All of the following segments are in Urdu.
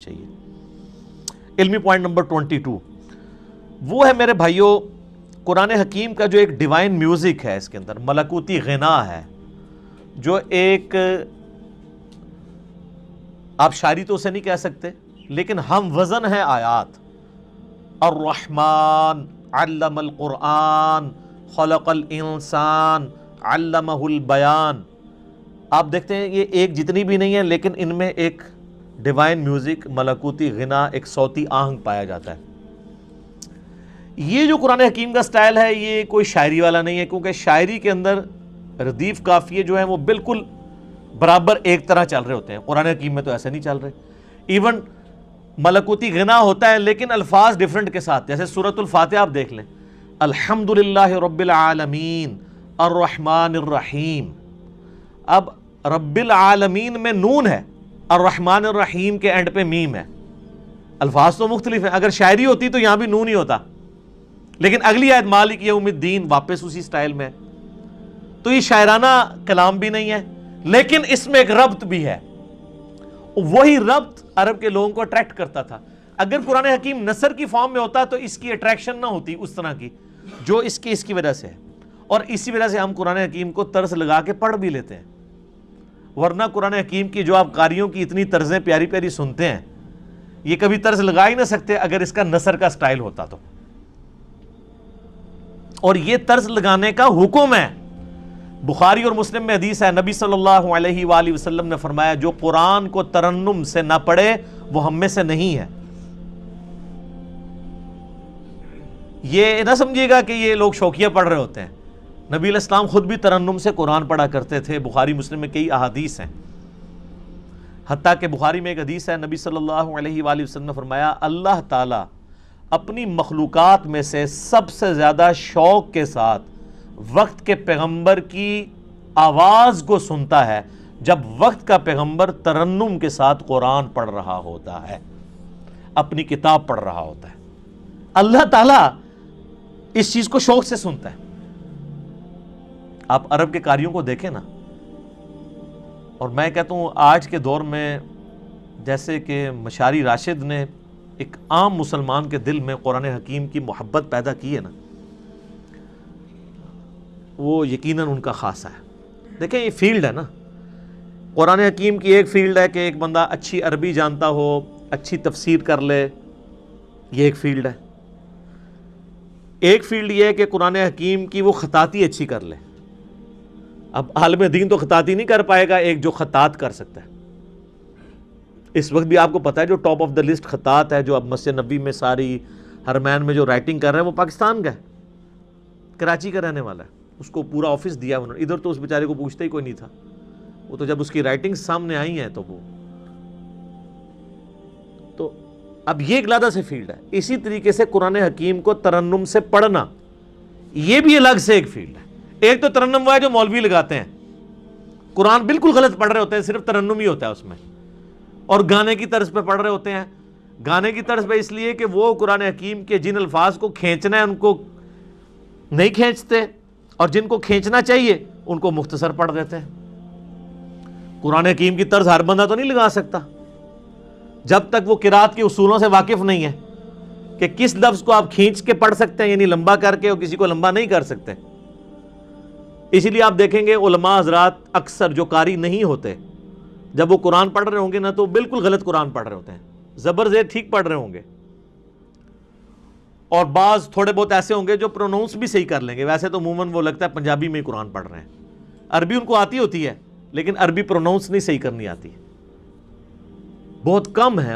چاہیے۔ علمی پوائنٹ نمبر 22 وہ ہے میرے بھائیوں، قرآن حکیم کا جو ایک ڈیوائن میوزک ہے، اس کے اندر ملکوتی غنا ہے، جو ایک آپ شاعری تو اسے نہیں کہہ سکتے لیکن ہم وزن ہے آیات۔ الرحمن علم القرآن خلق الانسان علمہ البیان۔ آپ دیکھتے ہیں یہ ایک جتنی بھی نہیں ہے لیکن ان میں ایک ڈیوائن میوزک، ملکوتی غنا، ایک صوتی آہنگ پایا جاتا ہے۔ یہ جو قرآن حکیم کا سٹائل ہے یہ کوئی شاعری والا نہیں ہے، کیونکہ شاعری کے اندر ردیف قافیے جو ہیں وہ بالکل برابر ایک طرح چل رہے ہوتے ہیں، قرآن حکیم میں تو ایسے نہیں چل رہے۔ ایون ملکوتی غنا ہوتا ہے لیکن الفاظ ڈیفرنٹ کے ساتھ، جیسے سورۃ الفاتحہ آپ دیکھ لیں، الحمدللہ رب العالمین الرحمن الرحیم۔ اب رب العالمین میں نون ہے، الرحمن الرحیم کے اینڈ پہ میم ہے، الفاظ تو مختلف ہیں۔ اگر شاعری ہوتی تو یہاں بھی نون ہی ہوتا، لیکن اگلی آیت مالک یوم الدین واپس اسی سٹائل میں۔ تو یہ شاعرانہ کلام بھی نہیں ہے لیکن اس میں ایک ربط بھی ہے، وہی ربط عرب کے لوگوں کو اٹریکٹ کرتا تھا۔ اگر قرآن حکیم نثر کی فارم میں ہوتا تو اس کی اٹریکشن نہ ہوتی اس طرح کی جو اس کی وجہ سے ہے، اور اسی وجہ سے ہم قرآن حکیم کو طرز لگا کے پڑھ بھی لیتے ہیں، ورنہ قرآن حکیم کی جو آپ قاریوں کی اتنی طرزیں پیاری پیاری سنتے ہیں یہ کبھی طرز لگا ہی نہ سکتے اگر اس کا نثر کا سٹائل ہوتا تو۔ اور یہ طرز لگانے کا حکم ہے، بخاری اور مسلم میں حدیث ہے، نبی صلی اللہ علیہ وآلہ وسلم نے فرمایا جو قرآن کو ترنم سے نہ پڑھے وہ ہم میں سے نہیں ہے۔ یہ نہ سمجھیے گا کہ یہ لوگ شوقیہ پڑھ رہے ہوتے ہیں، نبی علیہ السلام خود بھی ترنم سے قرآن پڑھا کرتے تھے، بخاری مسلم میں کئی احادیث ہیں، حتیٰ کہ بخاری میں ایک حدیث ہے، نبی صلی اللہ علیہ وآلہ وسلم نے فرمایا اللہ تعالیٰ اپنی مخلوقات میں سے سب سے زیادہ شوق کے ساتھ وقت کے پیغمبر کی آواز کو سنتا ہے جب وقت کا پیغمبر ترنم کے ساتھ قرآن پڑھ رہا ہوتا ہے، اپنی کتاب پڑھ رہا ہوتا ہے۔ اللہ تعالیٰ اس چیز کو شوق سے سنتا ہے۔ آپ عرب کے قاریوں کو دیکھیں نا، اور میں کہتا ہوں آج کے دور میں جیسے کہ مشاری راشد نے ایک عام مسلمان کے دل میں قرآن حکیم کی محبت پیدا کی ہے نا، وہ یقیناً ان کا خاصہ ہے۔ دیکھیں یہ فیلڈ ہے نا، قرآن حکیم کی ایک فیلڈ ہے کہ ایک بندہ اچھی عربی جانتا ہو، اچھی تفسیر کر لے، یہ ایک فیلڈ ہے۔ ایک فیلڈ یہ ہے کہ قرآن حکیم کی وہ خطاطی اچھی کر لے۔ اب عالم دین تو خطاطی نہیں کر پائے گا، ایک جو خطاط کر سکتا ہے۔ اس وقت بھی آپ کو پتا ہے جو ٹاپ آف دا لسٹ خطاط ہے جو اب مسجد نبی میں ساری حرمین میں جو رائٹنگ کر رہے ہیں وہ پاکستان کا ہے، کراچی کا رہنے والا ہے، اس کو پورا آفس دیا انہوں نے۔ ادھر تو اس بیچارے کو پوچھتا ہی کوئی نہیں تھا، وہ تو جب اس کی رائٹنگ سامنے آئی ہیں تو اب یہ ایک علیحدہ سے فیلڈ ہے۔ اسی طریقے سے قرآن حکیم کو ترنم سے پڑھنا یہ بھی الگ سے ایک فیلڈ ہے۔ ایک تو ترنم وہ ہے جو مولوی لگاتے ہیں، قرآن بالکل غلط پڑھ رہے ہوتے ہیں، صرف ترنم ہی ہوتا ہے اس میں، اور گانے کی طرز پہ پڑھ رہے ہوتے ہیں۔ گانے کی طرز پہ اس لیے کہ وہ قرآن حکیم کے جن الفاظ کو کھینچنا ہے ان کو نہیں کھینچتے، اور جن کو کھینچنا چاہیے ان کو مختصر پڑھ دیتے ہیں۔ قرآن حکیم کی طرز ہر بندہ تو نہیں لگا سکتا جب تک وہ قرات کے اصولوں سے واقف نہیں ہے کہ کس لفظ کو آپ کھینچ کے پڑھ سکتے ہیں، یعنی لمبا کر کے، اور کسی کو لمبا نہیں کر سکتے۔ اسی لیے آپ دیکھیں گے علماء حضرات اکثر جو قاری نہیں ہوتے جب وہ قرآن پڑھ رہے ہوں گے نا تو بالکل غلط قرآن پڑھ رہے ہوتے ہیں، زبر زیر ٹھیک پڑھ رہے ہوں گے، اور بعض تھوڑے بہت ایسے ہوں گے جو پروناؤنس بھی صحیح کر لیں گے۔ ویسے تو عموماً وہ لگتا ہے پنجابی میں ہی قرآن پڑھ رہے ہیں، عربی ان کو آتی ہوتی ہے لیکن عربی پروناؤنس نہیں صحیح کرنی آتی۔ بہت کم ہیں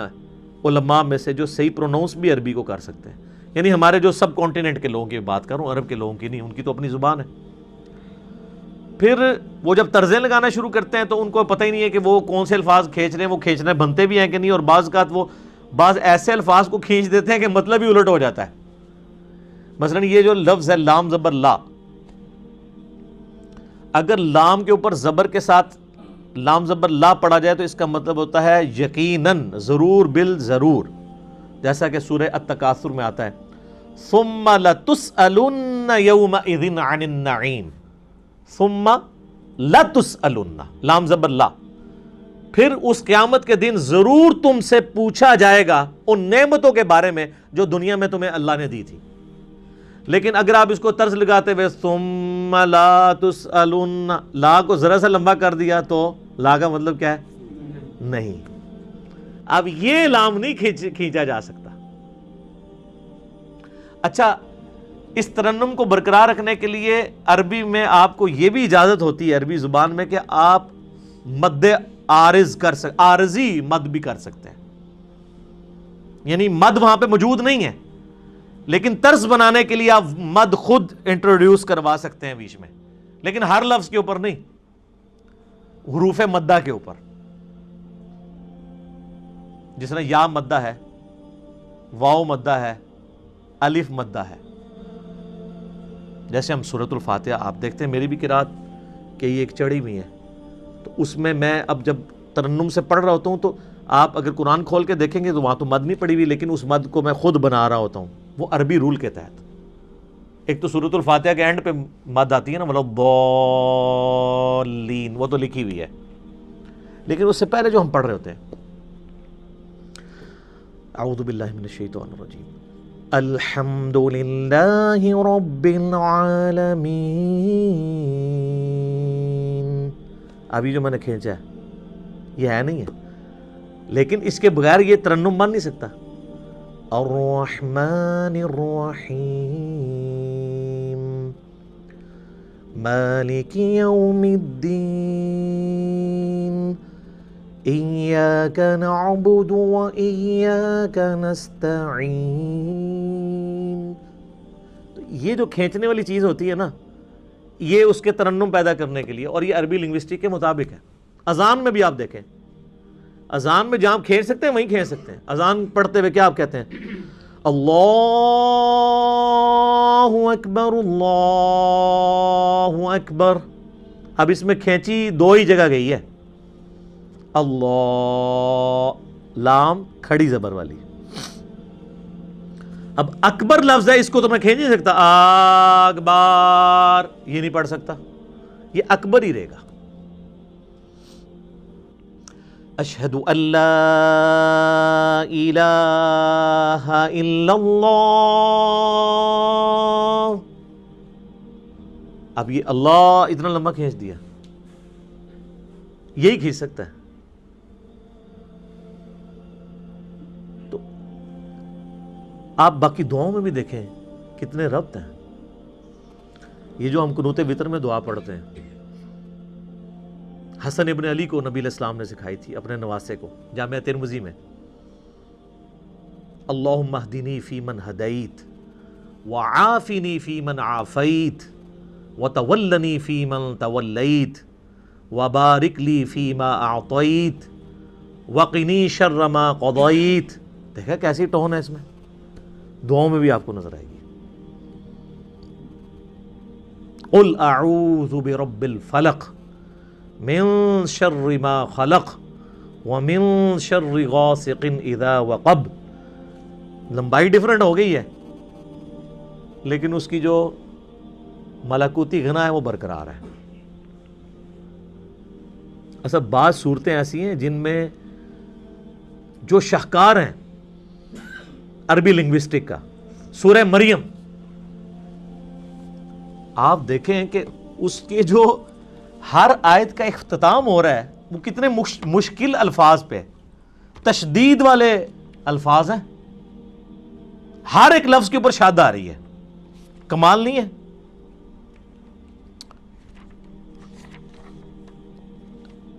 علماء میں سے جو صحیح پروناؤنس بھی عربی کو کر سکتے ہیں، یعنی ہمارے جو سب کانٹیننٹ کے لوگوں کی بات کروں، عرب کے لوگوں کی نہیں، ان کی تو اپنی زبان ہے۔ پھر وہ جب طرزیں لگانا شروع کرتے ہیں تو ان کو پتہ ہی نہیں ہے کہ وہ کون سے الفاظ کھینچ رہے ہیں، وہ کھینچنے بنتے بھی ہیں کہ نہیں، اور بعض اوقات وہ بعض ایسے الفاظ کو کھینچ دیتے ہیں کہ مطلب ہی الٹ ہو جاتا ہے۔ مثلا یہ جو لفظ ہے لام زبر لا، اگر لام کے اوپر زبر کے ساتھ لام زبر لا پڑھا جائے تو اس کا مطلب ہوتا ہے یقیناً، ضرور، بالضرور، جیسا کہ سورہ التکاثر میں آتا ہے ثم لتسألن یومئذ عن النعیم، ثم لتسألن، لام زبر لا، پھر اس قیامت کے دن ضرور تم سے پوچھا جائے گا ان نعمتوں کے بارے میں جو دنیا میں تمہیں اللہ نے دی تھی. لیکن اگر آپ اس کو طرز لگاتے ہوئے ثم لا تسألن، لا کو ذرا سا لمبا کر دیا تو لا کا مطلب کیا ہے؟ نہیں. اب یہ لام نہیں کھینچا جا سکتا. اچھا، اس ترنم کو برقرار رکھنے کے لیے عربی میں آپ کو یہ بھی اجازت ہوتی ہے، عربی زبان میں، کہ آپ مد عارض کر سکتے، عارضی مد بھی کر سکتے ہیں. یعنی مد وہاں پہ موجود نہیں ہے، لیکن طرز بنانے کے لیے آپ مد خود انٹروڈیوس کروا سکتے ہیں بیچ میں، لیکن ہر لفظ کے اوپر نہیں، حروف مدہ کے اوپر. جس طرح یا مدہ ہے، واو مدہ ہے، الف مدہ ہے. جیسے ہم سورۃ الفاتحہ آپ دیکھتے ہیں، میری بھی قرات کہ یہ ایک چڑھی ہوئی ہے، تو اس میں اب جب ترنم سے پڑھ رہا ہوتا ہوں تو آپ اگر قرآن کھول کے دیکھیں گے تو وہاں تو مد نہیں پڑی ہوئی، لیکن اس مد کو میں خود بنا رہا ہوتا ہوں، وہ عربی رول کے تحت. ایک تو سورۃ الفاتحہ کے اینڈ پہ مد آتی ہے نا، مطلب ضالین، وہ تو لکھی ہوئی ہے، لیکن اس سے پہلے جو ہم پڑھ رہے ہوتے ہیں، اعوذ باللہ من الشیطان الرجیم، الحمد للہ رب العالمین. ابھی جو میں نے کھینچا ہے یہ ہے نہیں ہے، لیکن اس کے بغیر یہ ترنم بن نہیں سکتا. الرحمن الرحیم مالک یوم الدین ایاک نعبد و ایاک نستعین. تو یہ جو کھینچنے والی چیز ہوتی ہے نا، یہ اس کے ترنم پیدا کرنے کے لیے، اور یہ عربی لنگوسٹک کے مطابق ہے. اذان میں بھی آپ دیکھیں، اذان میں جہاں کھینچ سکتے ہیں وہیں کھینچ سکتے ہیں. اذان پڑھتے ہوئے کیا آپ کہتے ہیں؟ اللہ اکبر اللہ اکبر. اب اس میں کھینچی دو ہی جگہ گئی ہے، اللہ لام کھڑی زبر والی. اب اکبر لفظ ہے، اس کو تو میں کھینچ نہیں سکتا، اکبر یہ نہیں پڑھ سکتا، یہ اکبر ہی رہے گا. اشہد ان لا الہ الا اللہ. اب یہ اللہ اتنا لمبا کھینچ دیا، یہی کھینچ سکتا ہے. تو آپ باقی دعاؤں میں بھی دیکھیں کتنے ربط ہیں. یہ جو ہم قنوت وتر میں دعا پڑھتے ہیں، حسن ابن علی کو نبی علیہ السلام نے سکھائی تھی اپنے نواسے کو، جامعہ ترمذی میں. اللہم اہدنی فی من ہدیت وعافنی فی من عافیت وتولنی فی من تولیت وبارک لی فی ما اعطیت وقنی شر ما قضیت. دیکھا کیسی ٹون ہے اس میں، دعاؤں میں بھی آپ کو نظر آئے گی. قل اعوذ برب الفلق من شر ما خلق ومن شر غاسق اذا وقب. لمبائی ڈیفرنٹ ہو گئی ہے، لیکن اس کی جو ملکوتی غنا ہے وہ برقرار ہے. اصل بعض صورتیں ایسی ہیں جن میں جو شاہکار ہیں عربی لنگوسٹک کا، سورہ مریم آپ دیکھیں کہ اس کے جو ہر آیت کا اختتام ہو رہا ہے وہ کتنے مشکل الفاظ پہ، تشدید والے الفاظ ہیں، ہر ایک لفظ کے اوپر شاد آ رہی ہے. کمال نہیں ہے؟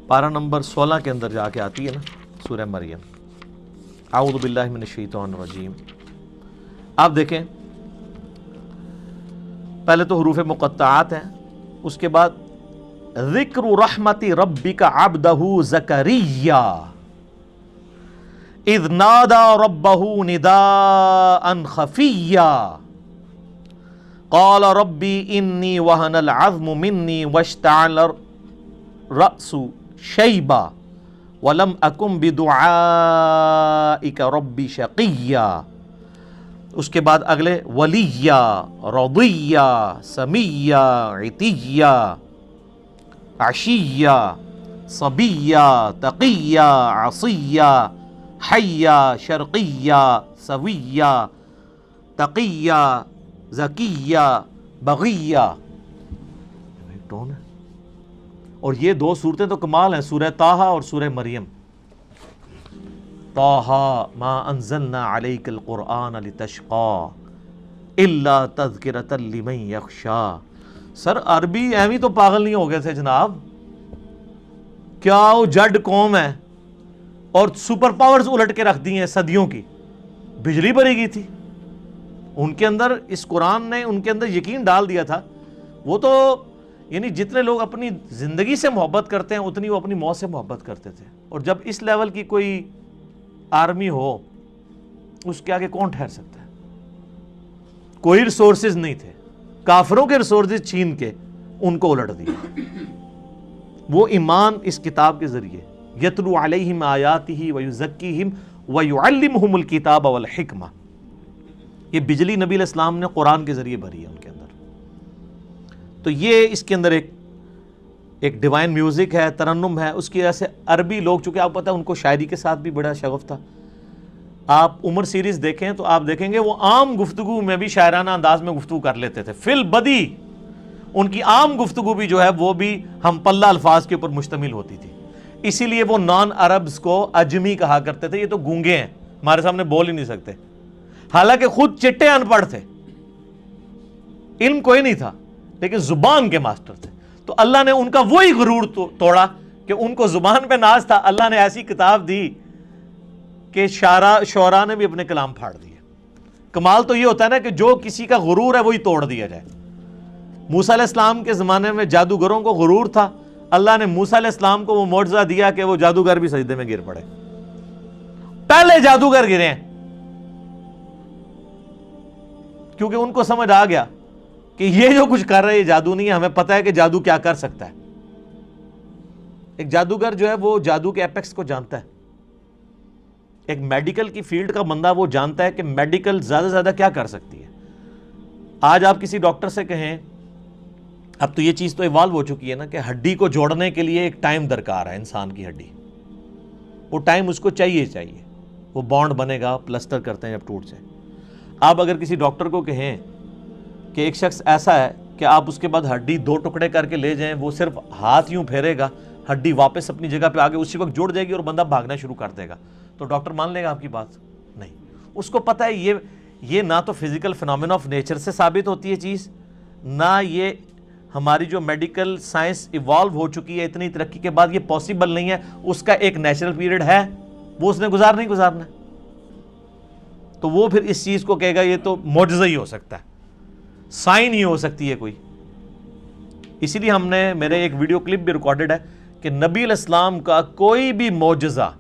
پارہ نمبر 16 کے اندر جا کے آتی ہے نا سورہ مریم. اعوذ باللہ من الشیطان الرجیم. آپ دیکھیں پہلے تو حروف مقطعات ہیں، اس کے بعد ذکر رحمت ربک عبدہ زکریا اذ نادى ربه نداء خفيا قال ربي إني وهن العظم مني واشتعل الرأس شيبا ولم أكن بدعائك ربي شقيا. اس کے بعد اگلے ولیا رضیا سمیا عتیا عشیا صبیہ تقیہ عصیہ حیہ شرقیہ سویہ تقیہ زکیہ بغیہ. ٹون ہے. اور یہ دو صورتیں تو کمال ہیں, سورہ طٰہٰ اور سورہ مریم. طٰہٰ ما انزلنا علیک القرآن لتشقى الا تذکرۃ لمن یخشی. سر عربی ایویں تو پاگل نہیں ہو گئے تھے جناب, کیا وہ جڈ قوم ہے اور سپر پاورز الٹ کے رکھ دی ہیں صدیوں کی. بجلی بری گئی تھی ان کے اندر, اس قرآن نے ان کے اندر یقین ڈال دیا تھا. وہ تو یعنی جتنے لوگ اپنی زندگی سے محبت کرتے ہیں اتنی وہ اپنی موت سے محبت کرتے تھے. اور جب اس لیول کی کوئی آرمی ہو اس کے آگے کون ٹھہر سکتا ہے؟ کوئی ریسورسز نہیں تھے, کافروں کے ریسورسز چھین کے ان کو الٹ دیا. وہ ایمان اس کتاب کے ذریعے یتلو علیہم آیاتہ ویزکیہم ویعلمہم الکتاب والحکمہ. یہ بجلی نبی علیہ السلام نے قرآن کے ذریعے بھری ہے ان کے اندر. تو یہ اس کے اندر ایک ڈیوائن میوزک ہے, ترنم ہے. اس کی وجہ سے عربی لوگ, چونکہ آپ پتہ ہے ان کو شاعری کے ساتھ بھی بڑا شغف تھا. آپ عمر سیریز دیکھیں تو آپ دیکھیں گے وہ عام گفتگو میں بھی شاعرانہ انداز میں گفتگو کر لیتے تھے. فی البدی ان کی عام گفتگو بھی جو ہے وہ بھی ہم پلہ الفاظ کے اوپر مشتمل ہوتی تھی. اسی لیے وہ نان عربز کو اجمی کہا کرتے تھے. یہ تو گونگے ہیں, ہمارے سامنے بول ہی نہیں سکتے, حالانکہ خود چٹے ان پڑھ تھے, علم کوئی نہیں تھا لیکن زبان کے ماسٹر تھے. تو اللہ نے ان کا وہی غرور توڑا کہ ان کو زبان پہ ناز تھا. اللہ نے ایسی کتاب دی کہ شعراء نے بھی اپنے کلام پھاڑ دیے. کمال تو یہ ہوتا ہے نا کہ جو کسی کا غرور ہے وہی توڑ دیا جائے. موسیٰ علیہ السلام کے زمانے میں جادوگروں کو غرور تھا, اللہ نے موسیٰ علیہ السلام کو وہ معجزہ دیا کہ وہ جادوگر بھی سجدے میں گر پڑے. پہلے جادوگر گرے ہیں کیونکہ ان کو سمجھ آ گیا کہ یہ جو کچھ کر رہے ہیں جادو نہیں ہے, ہمیں پتہ ہے کہ جادو کیا کر سکتا ہے. ایک جادوگر جو ہے وہ جادو کے ایپیکس کو جانتا ہے. ایک میڈیکل کی فیلڈ کا بندہ وہ جانتا ہے کہ میڈیکل زیادہ سے زیادہ کیا کر سکتی ہے. آج آپ کسی ڈاکٹر سے کہیں, اب تو یہ چیز تو ایوالو ہو چکی ہے نا کہ ہڈی کو جوڑنے کے لیے ایک ٹائم درکار ہے. انسان کی ہڈی, وہ ٹائم اس کو چاہیے, وہ بانڈ بنے گا, پلسٹر کرتے ہیں جب ٹوٹ جائے. آپ اگر کسی ڈاکٹر کو کہیں کہ ایک شخص ایسا ہے کہ آپ اس کے بعد ہڈی 2 ٹکڑے کر کے لے جائیں, وہ صرف ہاتھ یوں پھیرے گا, ہڈی واپس اپنی جگہ پہ آگے اسی وقت جڑ جائے گی اور بندہ بھاگنا شروع کر دے گا, تو ڈاکٹر مان لے گا آپ کی بات؟ نہیں. اس کو پتہ ہے یہ نہ تو فزیکل فنامنا آف نیچر سے ثابت ہوتی ہے چیز, نہ یہ ہماری جو میڈیکل سائنس ایوالو ہو چکی ہے اتنی ترقی کے بعد یہ پاسبل نہیں ہے. اس کا ایک نیچرل پیریڈ ہے, وہ اس نے گزارنا. تو وہ پھر اس چیز کو کہے گا یہ تو معجزہ ہی ہو سکتا ہے, سائن ہی ہو سکتی ہے کوئی. اسی لیے ہم نے, میرے ایک ویڈیو کلپ بھی ریکارڈڈ ہے کہ نبی علیہ السلام کا کوئی بھی معجزہ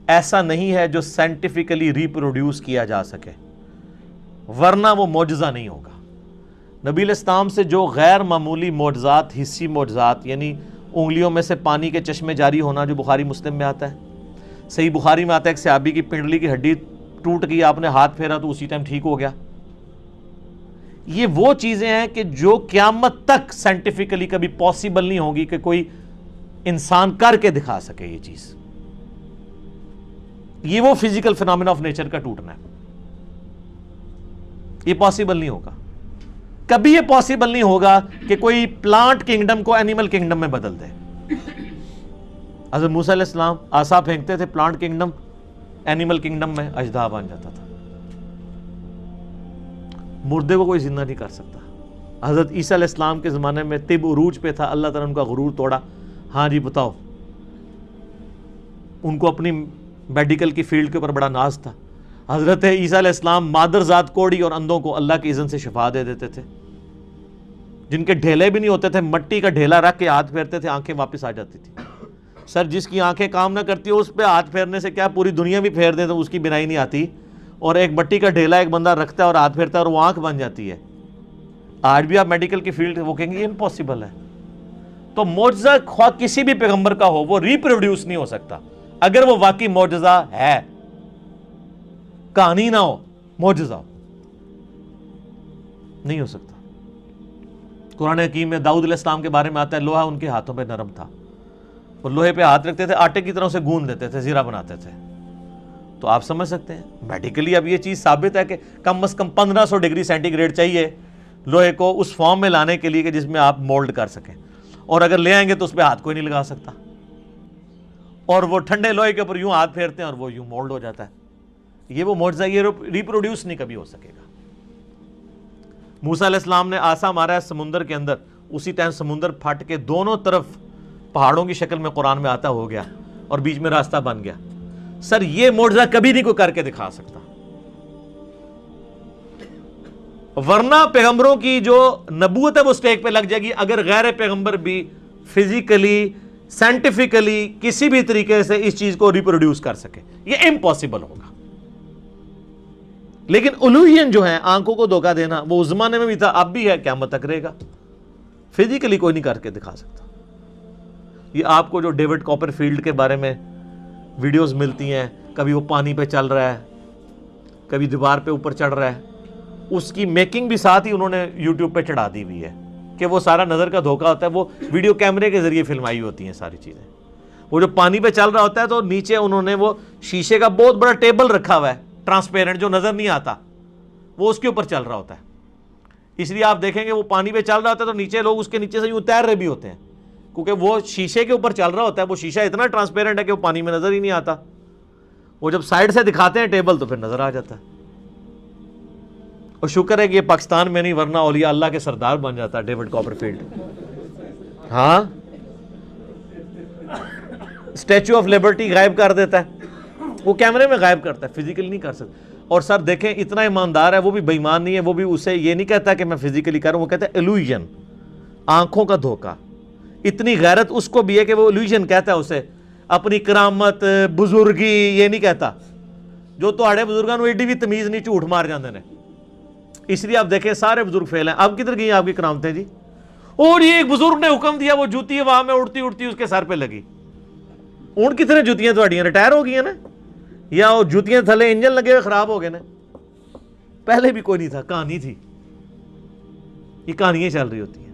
ایسا نہیں ہے جو سائنٹیفکلی ریپروڈیوس کیا جا سکے, ورنہ وہ معجزہ نہیں ہوگا. نبی علیہ السلام سے جو غیر معمولی معجزات, حسی معجزات, یعنی انگلیوں میں سے پانی کے چشمے جاری ہونا جو بخاری مسلم میں آتا ہے, صحیح بخاری میں آتا ہے ایک صحابی کی پنڈلی کی ہڈی ٹوٹ گئی, آپ نے ہاتھ پھیرا تو اسی ٹائم ٹھیک ہو گیا. یہ وہ چیزیں ہیں کہ جو قیامت تک سائنٹیفکلی کبھی پاسبل نہیں ہوگی کہ کوئی انسان کر کے دکھا سکے. یہ چیز, یہ وہ فزیکل فنامنا آف نیچر کا ٹوٹنا ہے, یہ پاسبل نہیں ہوگا. کبھی یہ پاسبل نہیں ہوگا کہ کوئی پلانٹ کنگڈم کو اینیمل کنگڈم میں بدل دے. حضرت موسیٰ علیہ السلام عصا پھینکتے تھے, پلانٹ کنگڈم اینیمل کنگڈم میں اژدہا بن جاتا تھا. مردے کو کوئی زندہ نہیں کر سکتا. حضرت عیسیٰ علیہ السلام کے زمانے میں طب عروج پہ تھا, اللہ تعالیٰ نے ان کا غرور توڑا. ہاں جی بتاؤ, ان کو اپنی میڈیکل کی فیلڈ کے اوپر بڑا ناز تھا. حضرت عیسیٰ علیہ السلام مادر ذات کوڑی اور اندھوں کو اللہ کی اذن سے شفا دے دیتے تھے. جن کے ڈھیلے بھی نہیں ہوتے تھے, مٹی کا ڈھیلا رکھ کے ہاتھ پھیرتے تھے, آنکھیں واپس آ جاتی تھی. سر جس کی آنکھیں کام نہ کرتی ہو اس پہ ہاتھ پھیرنے سے کیا پوری دنیا بھی پھیر دیں تو اس کی بینائی نہیں آتی, اور ایک مٹی کا ڈھیلا ایک بندہ رکھتا ہے اور ہاتھ پھیرتا ہے اور وہ آنکھ بن جاتی ہے. آج بھی آپ میڈیکل کی فیلڈ وہ کہیں گے یہ امپاسبل ہے. تو معجزہ خواہ کسی بھی پیغمبر کا ہو وہ ریپروڈیوس نہیں ہو سکتا اگر وہ واقعی معجزہ ہے, کہانی نہ ہو, معجزہ ہو, نہیں ہو سکتا. قرآن حکیم میں داؤد علیہ السلام کے بارے میں آتا ہے لوہا ان کے ہاتھوں پہ نرم تھا. وہ لوہے پہ ہاتھ رکھتے تھے، آٹے کی طرح اسے گوندھ دیتے تھے، زیرہ بناتے تھے. تو آپ سمجھ سکتے ہیں میڈیکلی اب یہ چیز ثابت ہے کہ کم از کم 1500 ڈگری سینٹی گریڈ چاہیے لوہے کو اس فارم میں لانے کے لیے کہ جس میں آپ مولڈ کر سکیں. اور اگر لے آئیں گے تو اس پہ ہاتھ کوئی نہیں لگا سکتا، اور وہ ٹھنڈے لوہے کے اوپر یوں ہاتھ پھیرتے ہیں اور وہ یوں مولڈ ہو جاتا ہے. یہ وہ معجزہ، یہ ریپروڈیوس نہیں کبھی ہو سکے گا. موسیٰ علیہ السلام نے عصا مارا ہے سمندر کے اندر، اسی ٹائم سمندر پھٹ کے دونوں طرف پہاڑوں کی شکل میں قرآن میں آتا ہو گیا اور بیچ میں راستہ بن گیا. سر یہ معجزہ کبھی نہیں کوئی کر کے دکھا سکتا. ورنہ پیغمبروں کی جو نبوت ہے وہ سٹیک پہ لگ جائے گی اگر غیر پیغمبر بھی فزیکلی سائنٹیفکلی کسی بھی طریقے سے اس چیز کو ریپروڈیوس کر سکے. یہ امپاسبل ہوگا. لیکن الوہین جو ہے، آنکھوں کو دھوکہ دینا، وہ اس زمانے میں بھی تھا، اب بھی ہے، قیامت تک رہے گا. فزیکلی کوئی نہیں کر کے دکھا سکتا. یہ آپ کو جو ڈیوڈ کاپر فیلڈ کے بارے میں ویڈیوز ملتی ہیں، کبھی وہ پانی پہ چل رہا ہے، کبھی دیوار پہ اوپر چڑھ رہا ہے، اس کی میکنگ بھی ساتھ ہی انہوں نے یوٹیوب پہ چڑھا دی ہوئی ہے کہ وہ سارا نظر کا دھوکہ ہوتا ہے. وہ ویڈیو کیمرے کے ذریعے فلمائی ہوتی ہیں ساری چیزیں. وہ جو پانی پہ چل رہا ہوتا ہے تو نیچے انہوں نے وہ شیشے کا بہت بڑا ٹیبل رکھا ہوا ہے ٹرانسپیرنٹ، جو نظر نہیں آتا، وہ اس کے اوپر چل رہا ہوتا ہے. اس لیے آپ دیکھیں گے وہ پانی پہ چل رہا ہوتا ہے تو نیچے لوگ اس کے نیچے سے یوں تیر رہے بھی ہوتے ہیں، کیونکہ وہ شیشے کے اوپر چل رہا ہوتا ہے. وہ شیشہ اتنا ٹرانسپیرنٹ ہے کہ وہ پانی میں نظر ہی نہیں آتا. وہ جب سائڈ سے دکھاتے ہیں ٹیبل تو پھر نظر آ جاتا ہے. اور شکر ہے کہ یہ پاکستان میں نہیں، ورنہ اولیاء اللہ کے سردار بن جاتا ڈیوڈ کاپر فیلڈ. ہاں، اسٹیچو آف لبرٹی غائب کر دیتا ہے، وہ کیمرے میں غائب کرتا ہے، فزیکلی نہیں کر سکتا. اور سر دیکھیں اتنا ایماندار ہے، وہ بھی بے ایمان نہیں ہے، وہ بھی اسے یہ نہیں کہتا کہ میں فزیکلی کر رہا ہوں، وہ کہتا ہے ایلوژن، آنکھوں کا دھوکہ. اتنی غیرت اس کو بھی ہے کہ وہ ایلوژن کہتا ہے اسے. اپنی کرامت، بزرگی یہ نہیں کہتا. جو تہاڑے بزرگاں نوں ایڈی بھی تمیز نہیں، جھوٹ مار جاندے نے. اس لیے آپ دیکھیں سارے بزرگ فیل ہیں. اب کدھر گئی آپ کی کرامتیں جی؟ اور یہ ایک بزرگ نے حکم دیا، وہ جوتی وہاں میں اڑتی اڑتی اس کے سر پہ لگی. اون کتنے جوتیاں تھوڑیاں ریٹائر ہو گئی ہیں نا، یا وہ جوتیاں تھلے انجن لگے ہوئے خراب ہو گئے نا. پہلے بھی کوئی نہیں تھا، کہانی تھی. یہ کہانیاں چل رہی ہوتی ہیں.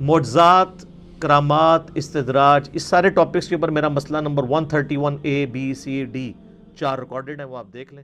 معجزات، کرامات، استدراج، اس سارے ٹاپکس کے اوپر میرا مسئلہ number 131 A B C D 4 recorded ہے، وہ آپ دیکھ لیں.